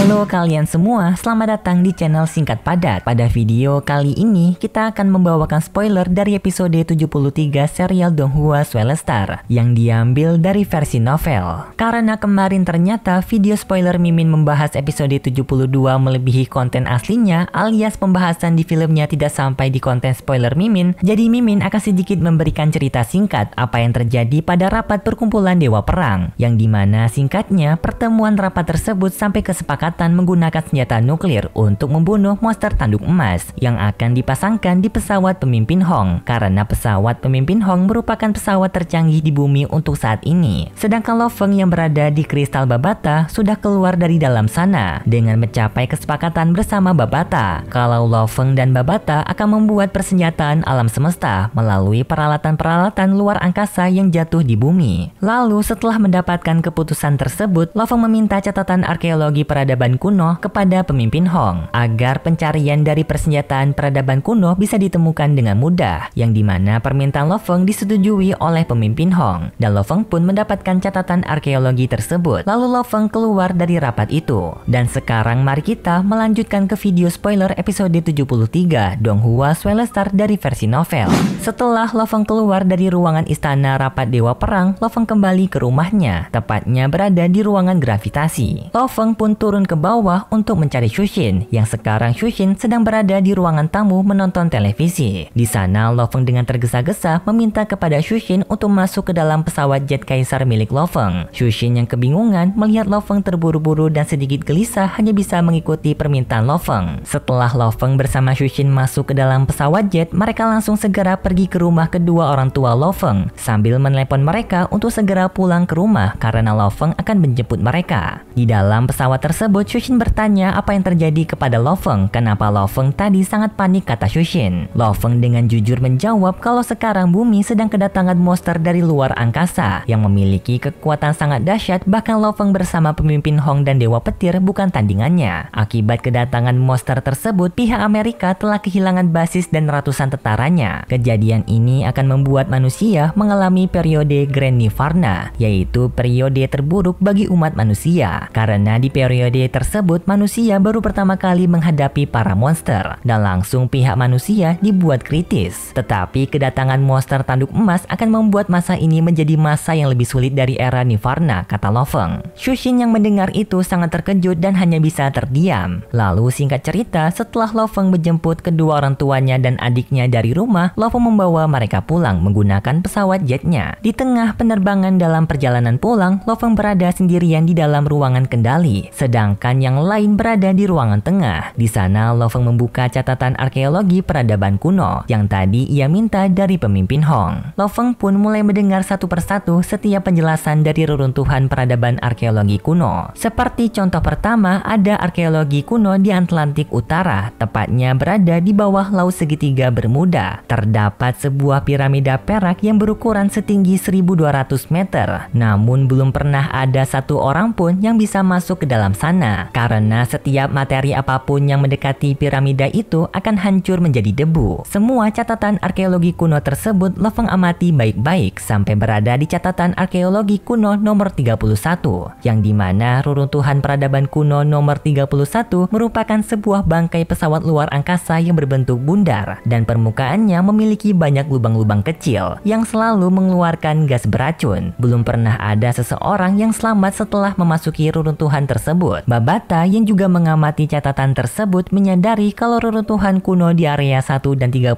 Halo kalian semua, selamat datang di channel Singkat Padat. Pada video kali ini, kita akan membawakan spoiler dari episode 73 serial Donghua Swellstar yang diambil dari versi novel. Karena kemarin ternyata video spoiler Mimin membahas episode 72 melebihi konten aslinya, alias pembahasan di filmnya tidak sampai di konten spoiler Mimin, jadi Mimin akan sedikit memberikan cerita singkat apa yang terjadi pada rapat perkumpulan Dewa Perang, yang dimana singkatnya pertemuan rapat tersebut sampai kesepakatan menggunakan senjata nuklir untuk membunuh monster tanduk emas yang akan dipasangkan di pesawat pemimpin Hong, karena pesawat pemimpin Hong merupakan pesawat tercanggih di bumi untuk saat ini. Sedangkan Lo Feng yang berada di kristal Babata sudah keluar dari dalam sana dengan mencapai kesepakatan bersama Babata kalau Lo Feng dan Babata akan membuat persenjataan alam semesta melalui peralatan-peralatan luar angkasa yang jatuh di bumi. Lalu setelah mendapatkan keputusan tersebut, Lo Feng meminta catatan arkeologi peradaban kuno kepada pemimpin Hong agar pencarian dari persenjataan peradaban kuno bisa ditemukan dengan mudah, yang dimana permintaan Lo Feng disetujui oleh pemimpin Hong, dan Lo Feng pun mendapatkan catatan arkeologi tersebut. Lalu Lo Feng keluar dari rapat itu. Dan sekarang mari kita melanjutkan ke video spoiler episode 73 Donghua Swellstar dari versi novel. Setelah Lo Feng keluar dari ruangan istana rapat Dewa Perang, Lo Feng kembali ke rumahnya, tepatnya berada di ruangan gravitasi. Lo Feng pun turun ke bawah untuk mencari Shushin, yang sekarang Shushin sedang berada di ruangan tamu menonton televisi. Di sana Lo Feng dengan tergesa-gesa meminta kepada Shushin untuk masuk ke dalam pesawat jet kaisar milik Lo Feng. Shushin yang kebingungan melihat Lo Feng terburu-buru dan sedikit gelisah hanya bisa mengikuti permintaan Lo Feng. Setelah Lo Feng bersama Shushin masuk ke dalam pesawat jet, mereka langsung segera pergi ke rumah kedua orang tua Lo Feng sambil menelepon mereka untuk segera pulang ke rumah karena Lo Feng akan menjemput mereka. Di dalam pesawat tersebut, Shushin bertanya apa yang terjadi kepada Lo Feng, kenapa Lo Feng tadi sangat panik, kata Shushin. Lo Feng dengan jujur menjawab kalau sekarang bumi sedang kedatangan monster dari luar angkasa yang memiliki kekuatan sangat dahsyat, bahkan Lo Feng bersama pemimpin Hong dan Dewa Petir bukan tandingannya. Akibat kedatangan monster tersebut, pihak Amerika telah kehilangan basis dan ratusan tentaranya. Kejadian ini akan membuat manusia mengalami periode Grand Nirvana, yaitu periode terburuk bagi umat manusia, karena di periode tersebut manusia baru pertama kali menghadapi para monster dan langsung pihak manusia dibuat kritis. Tetapi kedatangan monster tanduk emas akan membuat masa ini menjadi masa yang lebih sulit dari era Nirvana, kata Lo Feng. Shushin yang mendengar itu sangat terkejut dan hanya bisa terdiam. Lalu singkat cerita, setelah Lo Feng menjemput kedua orang tuanya dan adiknya dari rumah, Lo Feng membawa mereka pulang menggunakan pesawat jetnya. Di tengah penerbangan dalam perjalanan pulang, Lo Feng berada sendirian di dalam ruangan kendali, sedangkan yang lain berada di ruangan tengah. Di sana Lo Feng membuka catatan arkeologi peradaban kuno yang tadi ia minta dari pemimpin Hong. Lo Feng pun mulai mendengar satu persatu setiap penjelasan dari reruntuhan peradaban arkeologi kuno. Seperti contoh pertama, ada arkeologi kuno di Atlantik Utara, tepatnya berada di bawah Laut Segitiga Bermuda. Terdapat sebuah piramida perak yang berukuran setinggi 1200 meter, namun belum pernah ada satu orang pun yang bisa masuk ke dalam sana, karena setiap materi apapun yang mendekati piramida itu akan hancur menjadi debu. Semua catatan arkeologi kuno tersebut Lo Feng amati baik-baik sampai berada di catatan arkeologi kuno nomor 31, yang dimana reruntuhan peradaban kuno nomor 31 merupakan sebuah bangkai pesawat luar angkasa yang berbentuk bundar dan permukaannya memiliki banyak lubang-lubang kecil yang selalu mengeluarkan gas beracun. Belum pernah ada seseorang yang selamat setelah memasuki reruntuhan tersebut. Babata yang juga mengamati catatan tersebut menyadari kalau reruntuhan kuno di area 1 dan 31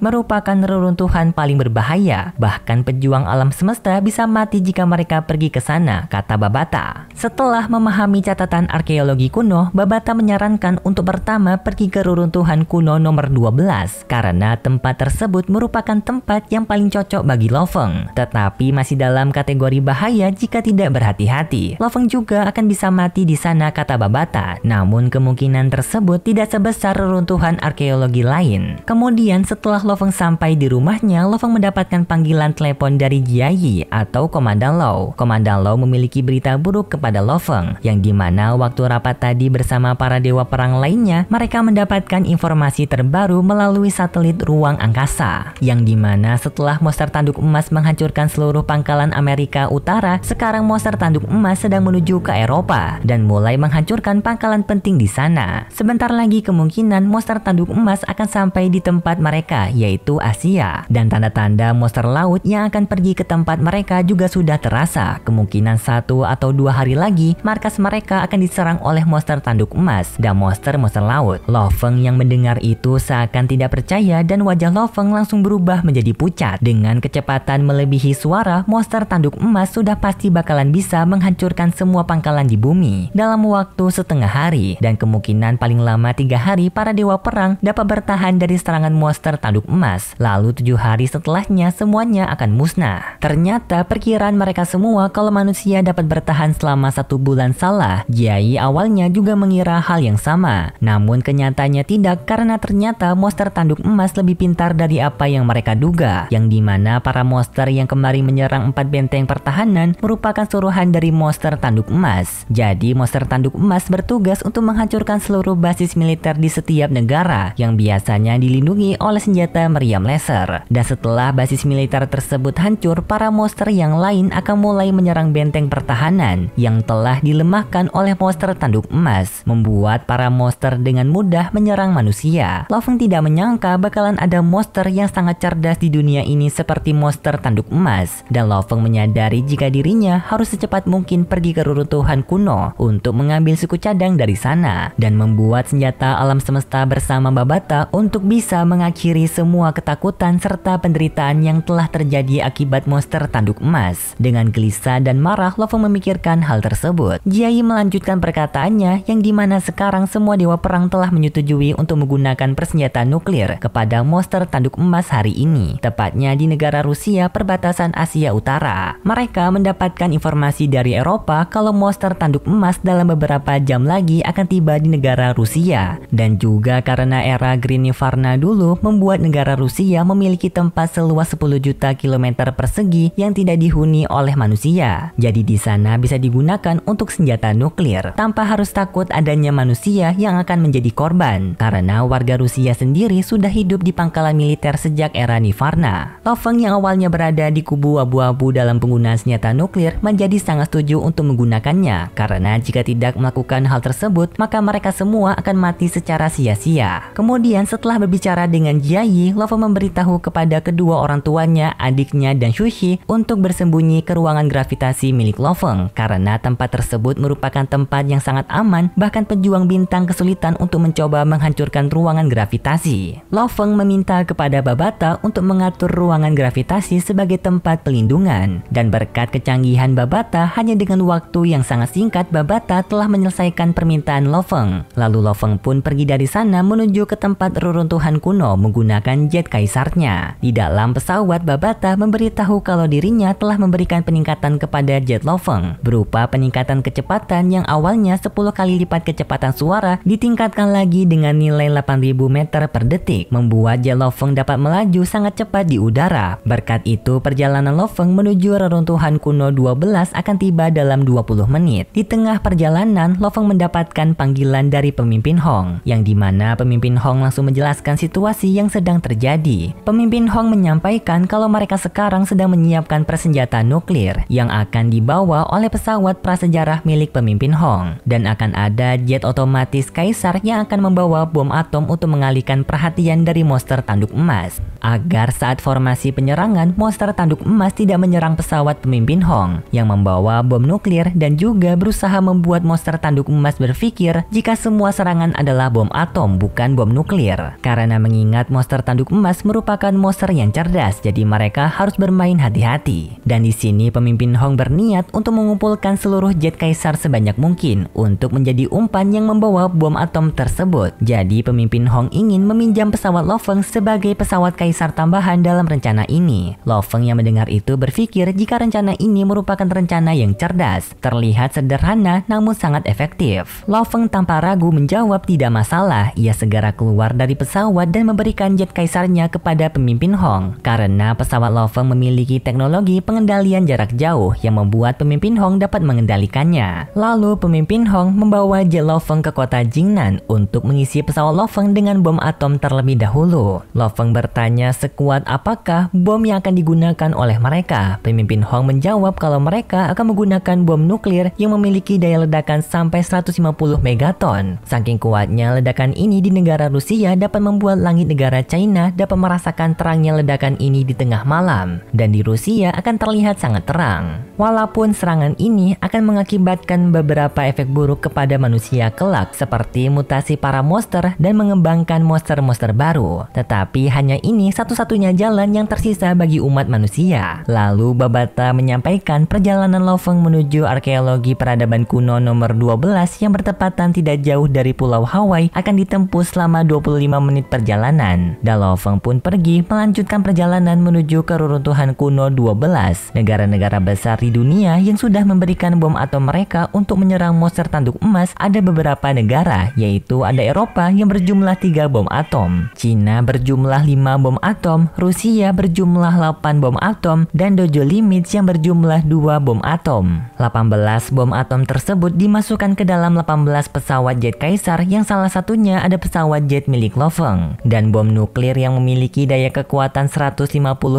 merupakan reruntuhan paling berbahaya. Bahkan pejuang alam semesta bisa mati jika mereka pergi ke sana, kata Babata. Setelah memahami catatan arkeologi kuno, Babata menyarankan untuk pertama pergi ke reruntuhan kuno nomor 12 karena tempat tersebut merupakan tempat yang paling cocok bagi Lo Feng, tetapi masih dalam kategori bahaya jika tidak berhati-hati. Lo Feng juga akan bisa mati di sana, kata Babata. Namun kemungkinan tersebut tidak sebesar reruntuhan arkeologi lain. Kemudian setelah Lo Feng sampai di rumahnya, Lo Feng mendapatkan panggilan telepon dari Jiayi atau Komandan Lau. Komandan Lau memiliki berita buruk kepada Lo Feng, yang dimana waktu rapat tadi bersama para dewa perang lainnya, mereka mendapatkan informasi terbaru melalui satelit ruang angkasa, yang dimana setelah monster tanduk emas menghancurkan seluruh pangkalan Amerika Utara, sekarang monster tanduk emas sedang menuju ke Eropa dan mulai mulai menghancurkan pangkalan penting di sana. Sebentar lagi kemungkinan monster tanduk emas akan sampai di tempat mereka, yaitu Asia. Dan tanda-tanda monster laut yang akan pergi ke tempat mereka juga sudah terasa. Kemungkinan 1 atau 2 hari lagi, markas mereka akan diserang oleh monster tanduk emas dan monster-monster laut. Lo Feng yang mendengar itu seakan tidak percaya dan wajah Lo Feng langsung berubah menjadi pucat. Dengan kecepatan melebihi suara, monster tanduk emas sudah pasti bakalan bisa menghancurkan semua pangkalan di bumi dalam waktu setengah hari. Dan kemungkinan paling lama 3 hari para dewa perang dapat bertahan dari serangan monster tanduk emas. Lalu 7 hari setelahnya semuanya akan musnah. Ternyata perkiraan mereka semua kalau manusia dapat bertahan selama 1 bulan salah. Jiayi awalnya juga mengira hal yang sama. Namun kenyataannya tidak, karena ternyata monster tanduk emas lebih pintar dari apa yang mereka duga. Yang dimana para monster yang kemarin menyerang 4 benteng pertahanan merupakan suruhan dari monster tanduk emas. Jadi monster tanduk emas bertugas untuk menghancurkan seluruh basis militer di setiap negara yang biasanya dilindungi oleh senjata meriam laser. Dan setelah basis militer tersebut hancur, para monster yang lain akan mulai menyerang benteng pertahanan yang telah dilemahkan oleh monster tanduk emas, membuat para monster dengan mudah menyerang manusia. Lo Feng tidak menyangka bakalan ada monster yang sangat cerdas di dunia ini seperti monster tanduk emas, dan Lo Feng menyadari jika dirinya harus secepat mungkin pergi ke reruntuhan kuno untuk mengambil suku cadang dari sana dan membuat senjata alam semesta bersama Babata untuk bisa mengakhiri semua ketakutan serta penderitaan yang telah terjadi akibat monster tanduk emas. Dengan gelisah dan marah, Lo Feng memikirkan hal tersebut. Jiayi melanjutkan perkataannya yang dimana sekarang semua dewa perang telah menyetujui untuk menggunakan persenjataan nuklir kepada monster tanduk emas hari ini, tepatnya di negara Rusia perbatasan Asia Utara. Mereka mendapatkan informasi dari Eropa kalau monster tanduk emas dalam beberapa jam lagi akan tiba di negara Rusia. Dan juga karena era Green Nirvana dulu membuat negara Rusia memiliki tempat seluas 10 juta kilometer persegi yang tidak dihuni oleh manusia. Jadi di sana bisa digunakan untuk senjata nuklir tanpa harus takut adanya manusia yang akan menjadi korban, karena warga Rusia sendiri sudah hidup di pangkalan militer sejak era Nirvana. Lo Feng yang awalnya berada di kubu abu-abu dalam penggunaan senjata nuklir menjadi sangat setuju untuk menggunakannya, karena jika tidak melakukan hal tersebut maka mereka semua akan mati secara sia-sia. Kemudian setelah berbicara dengan Jiayi, Lo Feng memberitahu kepada kedua orang tuanya, adiknya dan Xuxi untuk bersembunyi ke ruangan gravitasi milik Lo Feng, karena tempat tersebut merupakan tempat yang sangat aman, bahkan pejuang bintang kesulitan untuk mencoba menghancurkan ruangan gravitasi. Lo Feng meminta kepada Babata untuk mengatur ruangan gravitasi sebagai tempat pelindungan, dan berkat kecanggihan Babata, hanya dengan waktu yang sangat singkat Babata telah menyelesaikan permintaan Lo Feng. Lalu Lo Feng pun pergi dari sana menuju ke tempat reruntuhan kuno menggunakan jet kaisarnya. Di dalam pesawat, Babata memberitahu kalau dirinya telah memberikan peningkatan kepada jet Lo Feng berupa peningkatan kecepatan yang awalnya 10 kali lipat kecepatan suara ditingkatkan lagi dengan nilai 8.000 meter per detik, membuat jet Lo Feng dapat melaju sangat cepat di udara. Berkat itu perjalanan Lo Feng menuju reruntuhan kuno 12 akan tiba dalam 20 menit. Di tengah perjalanan, Lo Feng mendapatkan panggilan dari pemimpin Hong, yang dimana pemimpin Hong langsung menjelaskan situasi yang sedang terjadi. Pemimpin Hong menyampaikan kalau mereka sekarang sedang menyiapkan persenjataan nuklir yang akan dibawa oleh pesawat prasejarah milik pemimpin Hong, dan akan ada jet otomatis kaisar yang akan membawa bom atom untuk mengalihkan perhatian dari monster tanduk emas, agar saat formasi penyerangan monster tanduk emas tidak menyerang pesawat pemimpin Hong yang membawa bom nuklir, dan juga berusaha membuat monster tanduk emas berpikir jika semua serangan adalah bom atom bukan bom nuklir. Karena mengingat monster tanduk emas merupakan monster yang cerdas, jadi mereka harus bermain hati-hati. Dan di sini pemimpin Hong berniat untuk mengumpulkan seluruh jet kaisar sebanyak mungkin untuk menjadi umpan yang membawa bom atom tersebut. Jadi pemimpin Hong ingin meminjam pesawat Lo Feng sebagai pesawat kaisar tambahan dalam rencana ini. Lo Feng yang mendengar itu berpikir jika rencana ini merupakan rencana yang cerdas, terlihat sederhana namun sangat efektif. Lo Feng tanpa ragu menjawab tidak masalah. Ia segera keluar dari pesawat dan memberikan jet kaisarnya kepada pemimpin Hong, karena pesawat Lo Feng memiliki teknologi pengendalian jarak jauh yang membuat pemimpin Hong dapat mengendalikannya. Lalu pemimpin Hong membawa jet Lo Feng ke kota Jingnan untuk mengisi pesawat Lo Feng dengan bom atom terlebih dahulu. Lo Feng bertanya sekuat apakah bom yang akan digunakan oleh mereka. Pemimpin Hong menjawab kalau mereka akan menggunakan bom nuklir yang memiliki daya ledak ledakan sampai 150 megaton. Saking kuatnya ledakan ini di negara Rusia dapat membuat langit negara China dapat merasakan terangnya ledakan ini di tengah malam, dan di Rusia akan terlihat sangat terang. Walaupun serangan ini akan mengakibatkan beberapa efek buruk kepada manusia kelak seperti mutasi para monster dan mengembangkan monster-monster baru, tetapi hanya ini satu-satunya jalan yang tersisa bagi umat manusia. Lalu Babata menyampaikan perjalanan Lo Feng menuju arkeologi peradaban kuno nomor 12 yang bertepatan tidak jauh dari Pulau Hawaii akan ditempuh selama 25 menit perjalanan. Dan Lo Feng pun pergi melanjutkan perjalanan menuju ke reruntuhan kuno 12, negara-negara besar di dunia yang sudah memberikan bom atom mereka untuk menyerang monster tanduk emas. Ada beberapa negara, yaitu ada Eropa yang berjumlah 3 bom atom, Cina berjumlah 5 bom atom, Rusia berjumlah 8 bom atom, dan Dojo Limits yang berjumlah 2 bom atom. 18 bom atom tersebut dimasukkan ke dalam 18 pesawat jet kaisar yang salah satunya ada pesawat jet milik Lo Feng. Dan bom nuklir yang memiliki daya kekuatan 150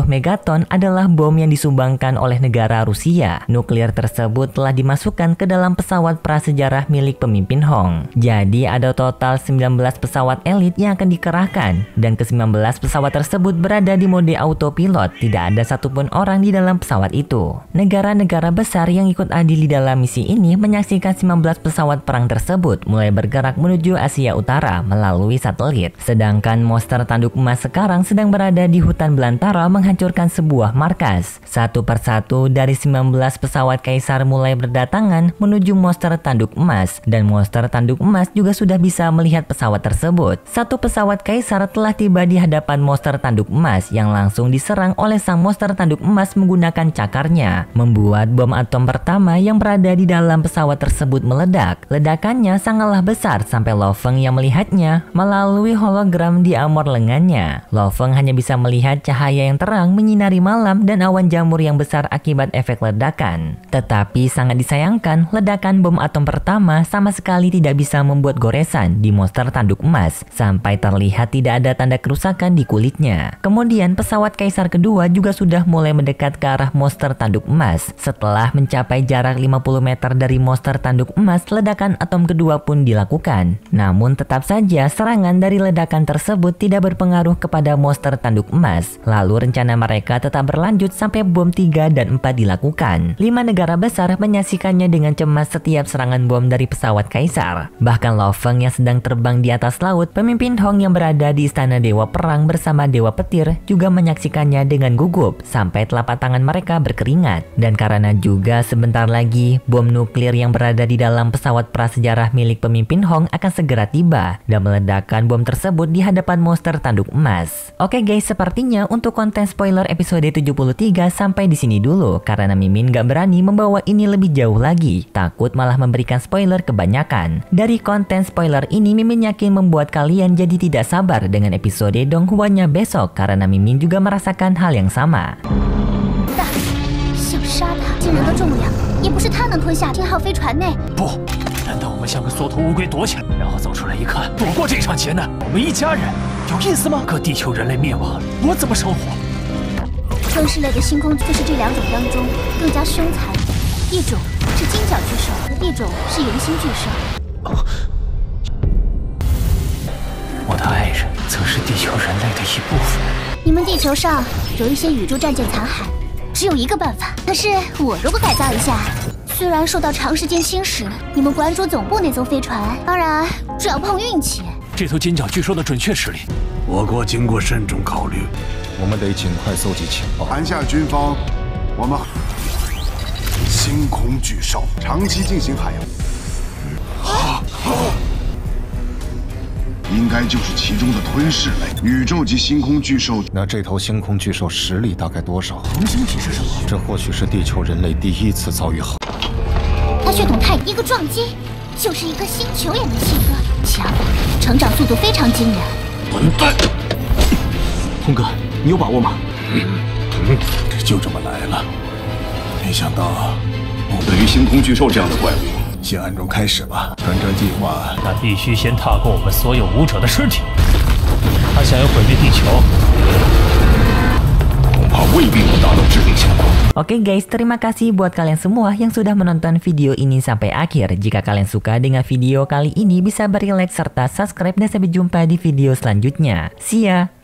megaton adalah bom yang disumbangkan oleh negara Rusia. Nuklir tersebut telah dimasukkan ke dalam pesawat prasejarah milik pemimpin Hong. Jadi ada total 19 pesawat elit yang akan dikerahkan, dan ke-19 pesawat tersebut berada di mode autopilot. Tidak ada satupun orang di dalam pesawat itu. Negara-negara besar yang ikut adil di dalam misi ini menyaksikan 19 pesawat perang tersebut mulai bergerak menuju Asia Utara melalui satelit. Sedangkan monster tanduk emas sekarang sedang berada di hutan belantara menghancurkan sebuah markas. Satu persatu dari 19 pesawat kaisar mulai berdatangan menuju monster tanduk emas, dan monster tanduk emas juga sudah bisa melihat pesawat tersebut. Satu pesawat kaisar telah tiba di hadapan monster tanduk emas yang langsung diserang oleh sang monster tanduk emas menggunakan cakarnya, membuat bom atom pertama yang berada di dalam pesawat tersebut meledak. Ledakannya sangatlah besar sampai Lo Feng yang melihatnya melalui hologram di armor lengannya. Lo Feng hanya bisa melihat cahaya yang terang menyinari malam dan awan jamur yang besar akibat efek ledakan. Tetapi sangat disayangkan, ledakan bom atom pertama sama sekali tidak bisa membuat goresan di monster tanduk emas sampai terlihat tidak ada tanda kerusakan di kulitnya. Kemudian pesawat kaisar kedua juga sudah mulai mendekat ke arah monster tanduk emas. Setelah mencapai jarak 50 meter dari monster tanduk emas, ledakan atom kedua pun dilakukan. Namun tetap saja serangan dari ledakan tersebut tidak berpengaruh kepada monster tanduk emas. Lalu rencana mereka tetap berlanjut sampai bom 3 dan 4 dilakukan. 5 negara besar menyaksikannya dengan cemas setiap serangan bom dari pesawat kaisar. Bahkan Lo Feng yang sedang terbang di atas laut, pemimpin Hong yang berada di istana Dewa Perang bersama Dewa Petir juga menyaksikannya dengan gugup sampai telapak tangan mereka berkeringat. Dan karena juga sebentar lagi bom nuklir yang berada di dalam pesawat prasejarah milik pemimpin Hong akan segera tiba dan meledakkan bom tersebut di hadapan monster tanduk emas. Oke guys, sepertinya untuk konten spoiler episode 73 sampai di sini dulu, karena Mimin gak berani membawa ini lebih jauh lagi, takut malah memberikan spoiler kebanyakan. Dari konten spoiler ini, Mimin yakin membuat kalian jadi tidak sabar dengan episode Donghua-nya besok, karena Mimin juga merasakan hal yang sama. 难道我们像个缩头乌龟躲起来，然后走出来一看，躲过这场劫难？我们一家人，有意思吗？可地球人类灭亡了，我怎么生活？吞噬类的星空就是这2种当中更加凶残，一种是金角巨兽，一种是圆心巨兽。我的爱人则是地球人类的一部分。你们地球上有一些宇宙战舰残骸，只有一个办法。可是我如果改造一下。 虽然受到长时间侵蚀，你们馆主总部那艘飞船，当然只要碰运气。这头金角巨兽的准确实力，我国经过慎重考虑，我们得尽快搜集情报。韩夏军方，我们星空巨兽长期进行海洋，应该就是其中的吞噬类宇宙级星空巨兽。那这头星空巨兽实力大概多少？恒星体是什么？这或许是地球人类第一次遭遇好。 它血统太一个撞击，就是一颗星球也能切割，强，成长速度非常惊人。混蛋！红哥，你有把握吗？这就这么来了。没想到，对于星空巨兽这样的怪物，先暗中开始吧。传承计划，那必须先踏过我们所有武者的尸体。他想要毁灭地球，恐怕未必能达到致命效果。 Oke guys, terima kasih buat kalian semua yang sudah menonton video ini sampai akhir. Jika kalian suka dengan video kali ini, bisa beri like serta subscribe dan sampai jumpa di video selanjutnya. See ya!